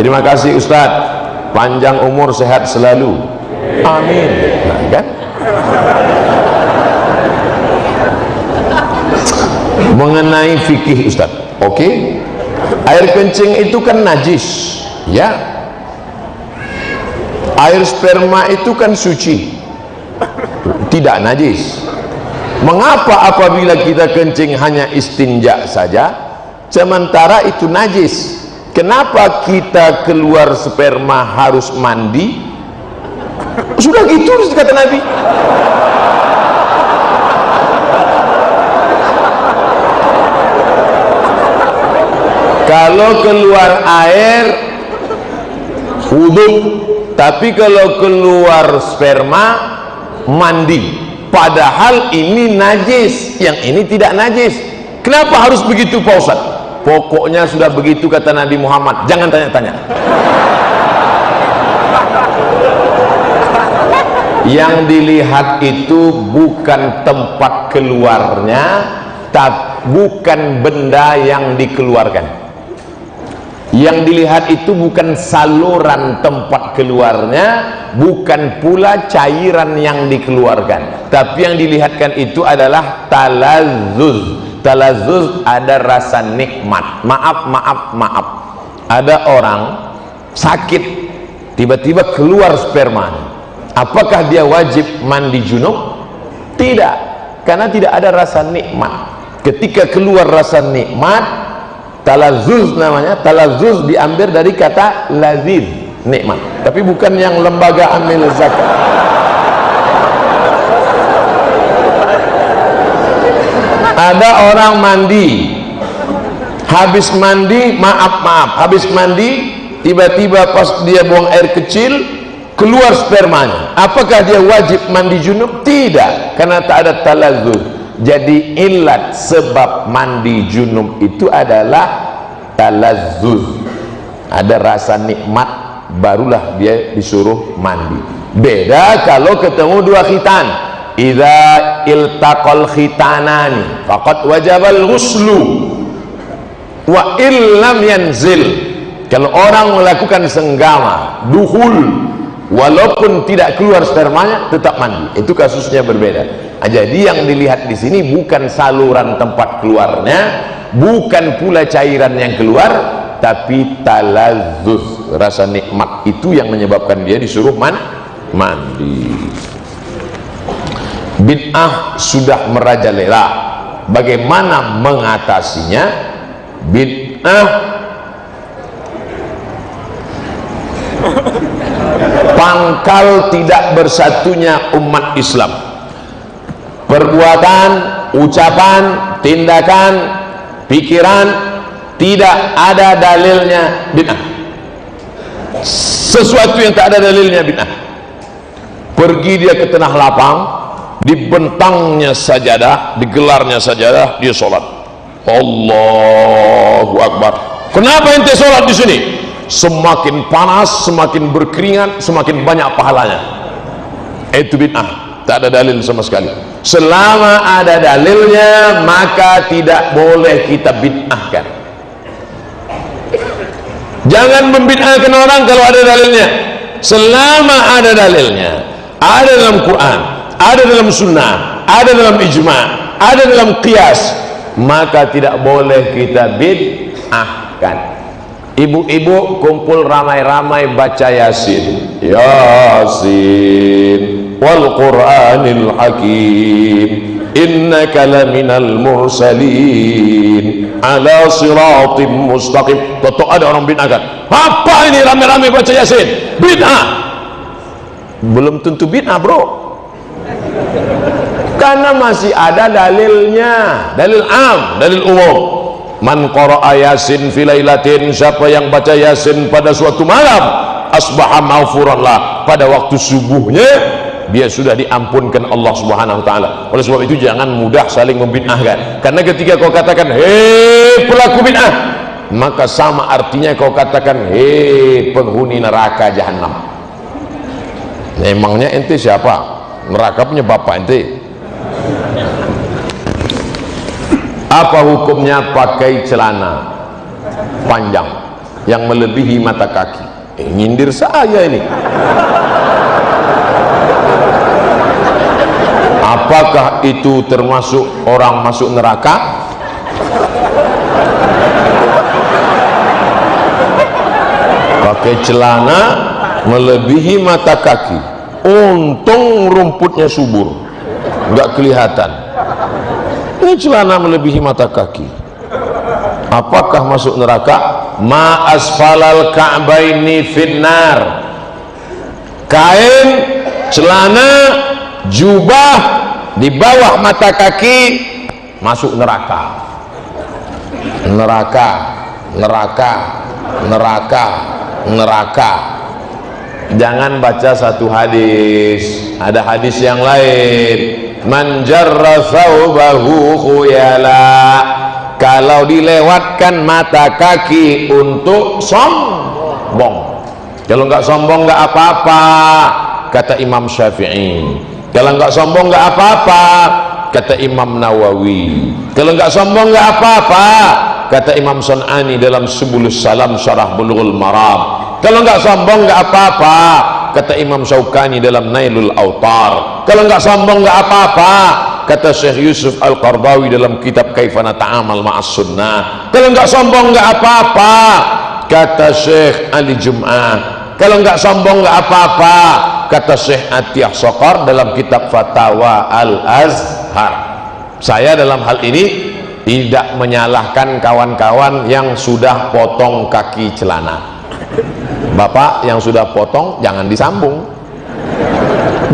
Terima kasih Ustadz, panjang umur sehat selalu, amin. Nah, kan mengenai fikih Ustadz, oke. Air kencing itu kan najis, ya. Air sperma itu kan suci, tidak najis. Mengapa apabila kita kencing hanya istinja saja, sementara itu najis? Kenapa kita keluar sperma harus mandi? Sudah gitu kata Nabi. Kalau keluar air wudu, tapi kalau keluar sperma mandi. Padahal ini najis, yang ini tidak najis. Kenapa harus begitu Pak Ustadz? Pokoknya sudah begitu kata Nabi Muhammad, jangan tanya-tanya. Yang dilihat itu bukan tempat keluarnya, bukan benda yang dikeluarkan. Yang dilihat itu bukan saluran tempat keluarnya, bukan pula cairan yang dikeluarkan, tapi yang dilihatkan itu adalah talazzuz. Talazzuz ada rasa nikmat. Maaf, ada orang sakit tiba-tiba keluar sperma, apakah dia wajib mandi junub? Tidak, karena tidak ada rasa nikmat. Ketika keluar rasa nikmat, talazzuz namanya. Talazzuz diambil dari kata laziz, nikmat, tapi bukan yang lembaga amil zakat. Ada orang mandi, habis mandi, habis mandi, tiba-tiba pas dia buang air kecil keluar spermanya, apakah dia wajib mandi junub? Tidak, karena tak ada talazzuz. Jadi ilat sebab mandi junub itu adalah talazzuz, ada rasa nikmat, barulah dia disuruh mandi. Beda kalau ketemu dua khitan. Idza iltaqal khitanani faqad wajabal ghuslu wa illam yanzil. Kalau orang melakukan senggama, duhul, walaupun tidak keluar spermanya tetap mandi, itu kasusnya berbeda. Jadi yang dilihat di sini bukan saluran tempat keluarnya, bukan pula cairan yang keluar, tapi talazzuz, rasa nikmat itu yang menyebabkan dia disuruh mandi. Bid'ah sudah merajalela. Bagaimana mengatasinya? Bid'ah pangkal tidak bersatunya umat Islam. Perbuatan, ucapan, tindakan, pikiran tidak ada dalilnya bid'ah. Sesuatu yang tak ada dalilnya bid'ah. Pergi dia ke tanah lapang, dibentangnya sajadah, digelarnya sajadah, dia sholat. Allahu Akbar. Kenapa ente sholat di sini? Semakin panas, semakin berkeringat, semakin banyak pahalanya. Itu bid'ah, tak ada dalil sama sekali. Selama ada dalilnya, maka tidak boleh kita bid'ahkan. Jangan membid'ahkan orang kalau ada dalilnya. Selama ada dalilnya, ada dalam Quran, ada dalam sunnah, ada dalam ijma', ada dalam qiyas, maka tidak boleh kita bid'ahkan. Ibu-ibu kumpul ramai-ramai baca Yasin, Yasin wal Qur'anil Hakim, innaka laminal mursalin ala siratim mustaqim. Toto ada orang bid'ahkan. Apa ini ramai-ramai baca Yasin? Bid'ah. Belum tentu bid'ah, bro, karena masih ada dalilnya, dalil am, dalil umum. Man qara'a Yasin fi lailatin, siapa yang baca Yasin pada suatu malam, asbaha maghfuran lah, pada waktu subuhnya dia sudah diampunkan Allah Subhanahu wa taala. Oleh sebab itu jangan mudah saling membid'ahkan, karena ketika kau katakan hei pelaku bid'ah, maka sama artinya kau katakan hei penghuni neraka jahanam. Emangnya ente siapa? Neraka punya bapak ente. Apa hukumnya pakai celana panjang? yang melebihi mata kaki. Nyindir saya ini. Apakah itu termasuk orang masuk neraka? Pakai celana melebihi mata kaki, untung rumputnya subur, nggak kelihatan. Ini celana melebihi mata kaki, apakah masuk neraka? Ma asfalal ka'baini finnar. Kain, celana, jubah di bawah mata kaki masuk neraka. Neraka, neraka, neraka, neraka. Jangan baca satu hadis, ada hadis yang lain. Man jarra thawbahu khuyala. Kalau dilewatkan mata kaki untuk sombong, kalau nggak sombong nggak apa-apa, kata Imam Syafi'i. Kalau nggak sombong nggak apa-apa, kata Imam Nawawi. Kalau nggak sombong nggak apa-apa, kata Imam Sun'ani dalam Subulus Salam Syarah Bulughul Maram. Kalau nggak sombong nggak apa-apa, kata Imam Syaukani dalam Nailul Autar. Kalau nggak sombong nggak apa-apa, kata Syekh Yusuf Al-Qardawi dalam kitab Kaifana Ta'amal Ma'as Sunnah. Kalau nggak sombong nggak apa-apa, kata Syekh Ali Jum'ah. Kalau nggak sombong nggak apa-apa, kata Syekh Atiyah Sokor dalam kitab Fatawa Al-Azhar. Saya dalam hal ini tidak menyalahkan kawan-kawan yang sudah potong kaki celana. Bapak yang sudah potong jangan disambung,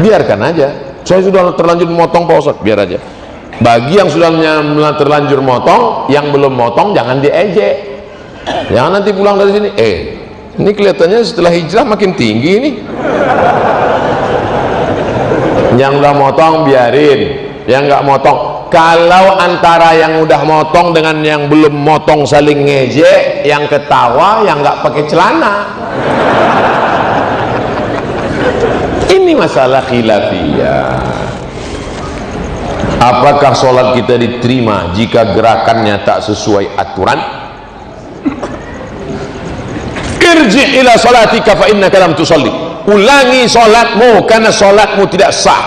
biarkan aja. Saya sudah terlanjur motong Pak Ustadz, biar aja. Bagi yang sudah terlanjur motong, yang belum motong jangan diejek. Jangan nanti pulang dari sini, ini kelihatannya setelah hijrah makin tinggi nih. Yang udah motong biarin, yang nggak motong. Kalau antara yang udah motong dengan yang belum motong saling ngejek, yang ketawa yang nggak pakai celana. Ini masalah khilafiyah. Apakah sholat kita diterima jika gerakannya tak sesuai aturan? Irji' ila sholatika fa innaka lam tusalli. Ulangi sholatmu karena sholatmu tidak sah.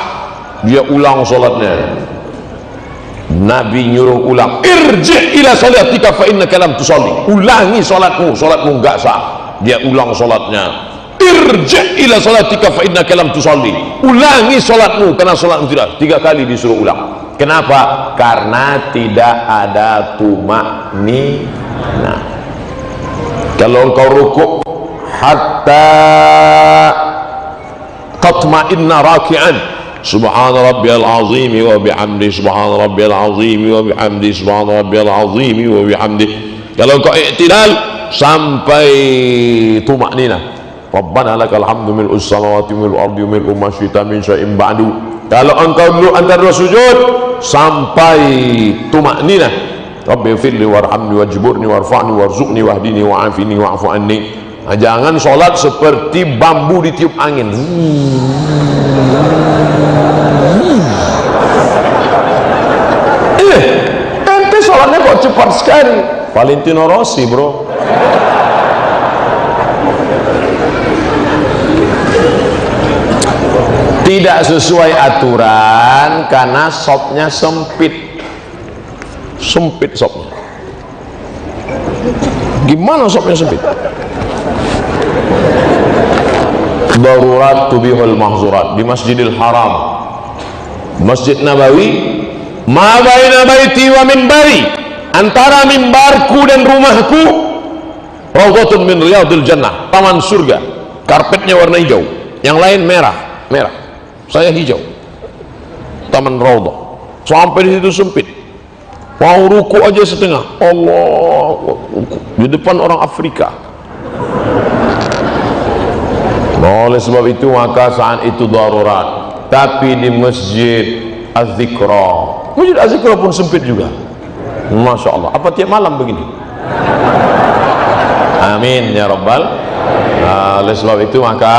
Dia ulang sholatnya. Nabi nyuruh ulang. Irji' ila sholatika fa innaka lam tusalli. Ulangi sholatmu, sholatmu enggak sah. Dia ulang sholatnya. Irji' ila sholatika fa innaka lam tusalli. Ulangi sholatmu karena sholatmu tidak. 3 kali disuruh ulang. Kenapa? Karena tidak ada tumakninah. Kalau engkau rukuk hatta tatma'inna raki'an, subhana rabbiyal azim wa bihamdi, subhana rabbiyal azim wa bihamdi, subhana rabbiyal azim wa bihamdi. Kalau engkau i'tidal sampai tumakninah, Rabbana lakal hamdu mil'us samawati mil'ul ardi mil'u ma syi'ta min syai'in ba'du. Kalau engkau dulu antara sujud sampai tumakninah, Rabbi firli warhamni wajburni warfa'ni warzuqni wahdini wa'afini wa'fu anni. Nah, jangan sholat seperti bambu ditiup angin. Ente sholatnya kok cepat sekali. Valentino Rossi bro. Tidak sesuai aturan karena sopnya sempit. Sempit sopnya. Gimana sopnya sempit? Darurat tubihul mahzurat. Di Masjidil Haram, Masjid Nabawi, ma baina baiti wa minbari, antara mimbarku dan rumahku, rawdatun min riyadil jannah, taman surga. Karpetnya warna hijau, yang lain merah, saya hijau. Taman Raudhah. Sampai di situ sempit. Mau ruku aja setengah. Allah, di depan orang Afrika. Oleh sebab itu maka saat itu darurat. Tapi di Masjid Az-Zikra, Masjid Az-Zikra pun sempit juga. Masya Allah. Apa tiap malam begini? Amin ya Rabbal. Oleh sebab itu maka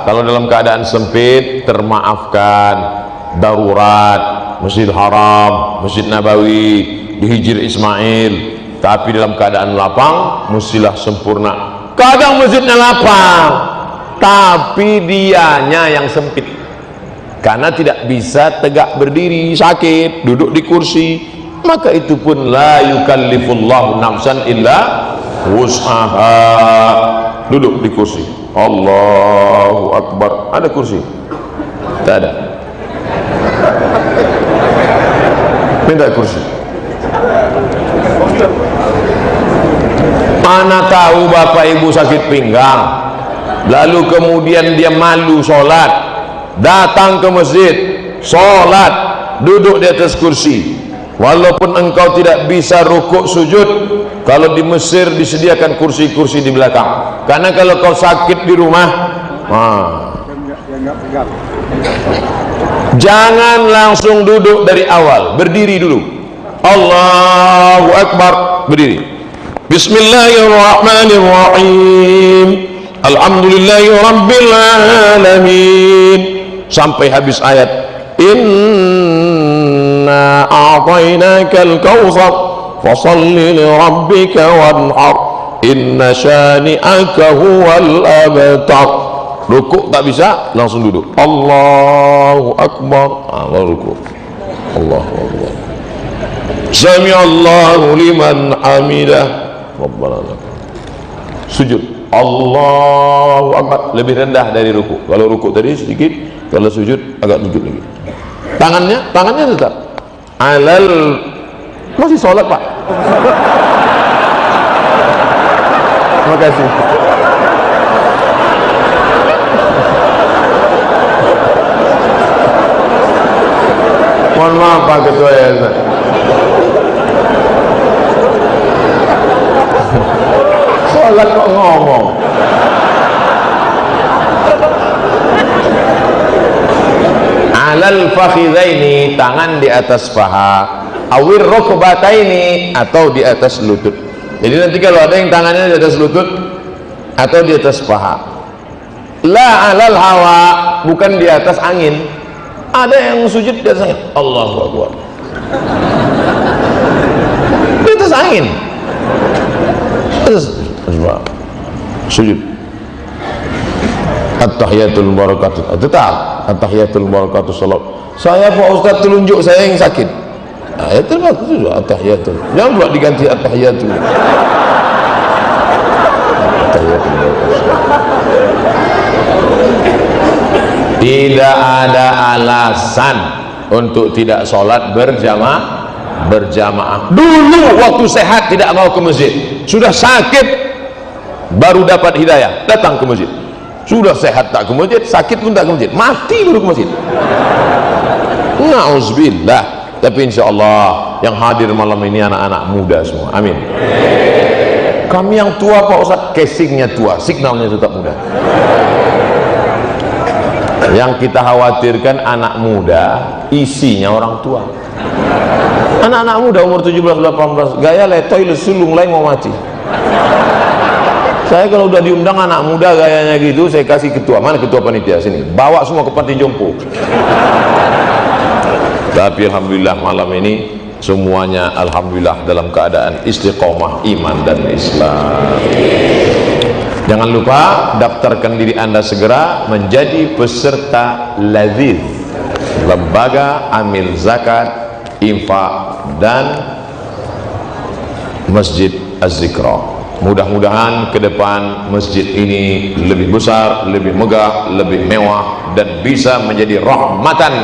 kalau dalam keadaan sempit termaafkan. Darurat Masjid Haram, Masjid Nabawi, di Hijr Ismail. Tapi dalam keadaan lapang mestilah sempurna. Kadang masjidnya lapang, tapi dianya yang sempit, karena tidak bisa tegak berdiri, sakit, duduk di kursi. Maka itu pun la yukallifullahu nafsan illa wus'aha, duduk di kursi. Allahu Akbar. Ada kursi? Tak ada. Minta kursi. Mana tahu bapak ibu sakit pinggang, lalu kemudian dia malu sholat, datang ke masjid, sholat, duduk di atas kursi. Walaupun engkau tidak bisa rukuk sujud, kalau di Mesir disediakan kursi-kursi di belakang. Karena kalau kau sakit di rumah, jangan langsung duduk dari awal, berdiri dulu. Allahu Akbar, berdiri. Bismillahirrahmanirrahim. Alhamdulillahi rabbil alamin, sampai habis ayat. Inna a'tainakal kautsar fasalli li rabbika wanhar inna syani'aka huwal abtar. Rukuk tak bisa, langsung duduk. Allahu Akbar, lalu rukuk. Allahu Akbar. Sami Allahu liman hamidah. Rabbana lakal. Sujud. Allahu Akbar, lebih rendah dari rukuk. Kalau rukuk tadi sedikit, kalau sujud agak sujud lagi. Tangannya tetap alal. Masih sholat pak? Terima kasih. Mohon maaf Pak Ketua Yayasan. Sholat kok ngomong. Alal fakhidaini, tangan di atas paha, awir rukbataini, atau di atas lutut. Jadi nanti kalau ada yang tangannya di atas lutut atau di atas paha, la alal hawa, bukan di atas angin. Ada yang sujud di atas angin. Allahu Akbar. Di atas angin. Sujud. At-tahiyatul barakatuh. Tetap at-tahiyatul barakatuh salat. Saya Pak Ustaz telunjuk saya yang sakit. Ya terbatas itu at-tahiyatul. Jangan pula diganti at-tahiyatul. At-tahiyatul barakatuh. Tidak ada alasan untuk tidak sholat berjamaah. Dulu waktu sehat tidak mau ke masjid, sudah sakit baru dapat hidayah datang ke masjid. Sudah sehat tak ke masjid, sakit pun tak ke masjid, mati baru ke masjid. Na'udzubillah. Tapi insya Allah yang hadir malam ini anak-anak muda semua, amin. Kami yang tua Pak Ustaz, casingnya tua, signalnya tetap muda. Yang kita khawatirkan anak muda, isinya orang tua. Anak-anak muda umur 17-18, gaya letoy lesulung lain mau mati. Saya kalau udah diundang anak muda gayanya gitu, saya kasih ketua. Mana ketua panitia? Sini, bawa semua ke panti jompo. Tapi alhamdulillah malam ini semuanya alhamdulillah dalam keadaan istiqomah iman dan Islam. Jangan lupa daftarkan diri Anda segera menjadi peserta Laziz, Lembaga Amil Zakat, Infak dan Masjid Az-Zikra. Mudah-mudahan ke depan masjid ini lebih besar, lebih megah, lebih mewah, dan bisa menjadi rahmatan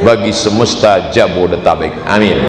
bagi semesta Jabodetabek. Amin.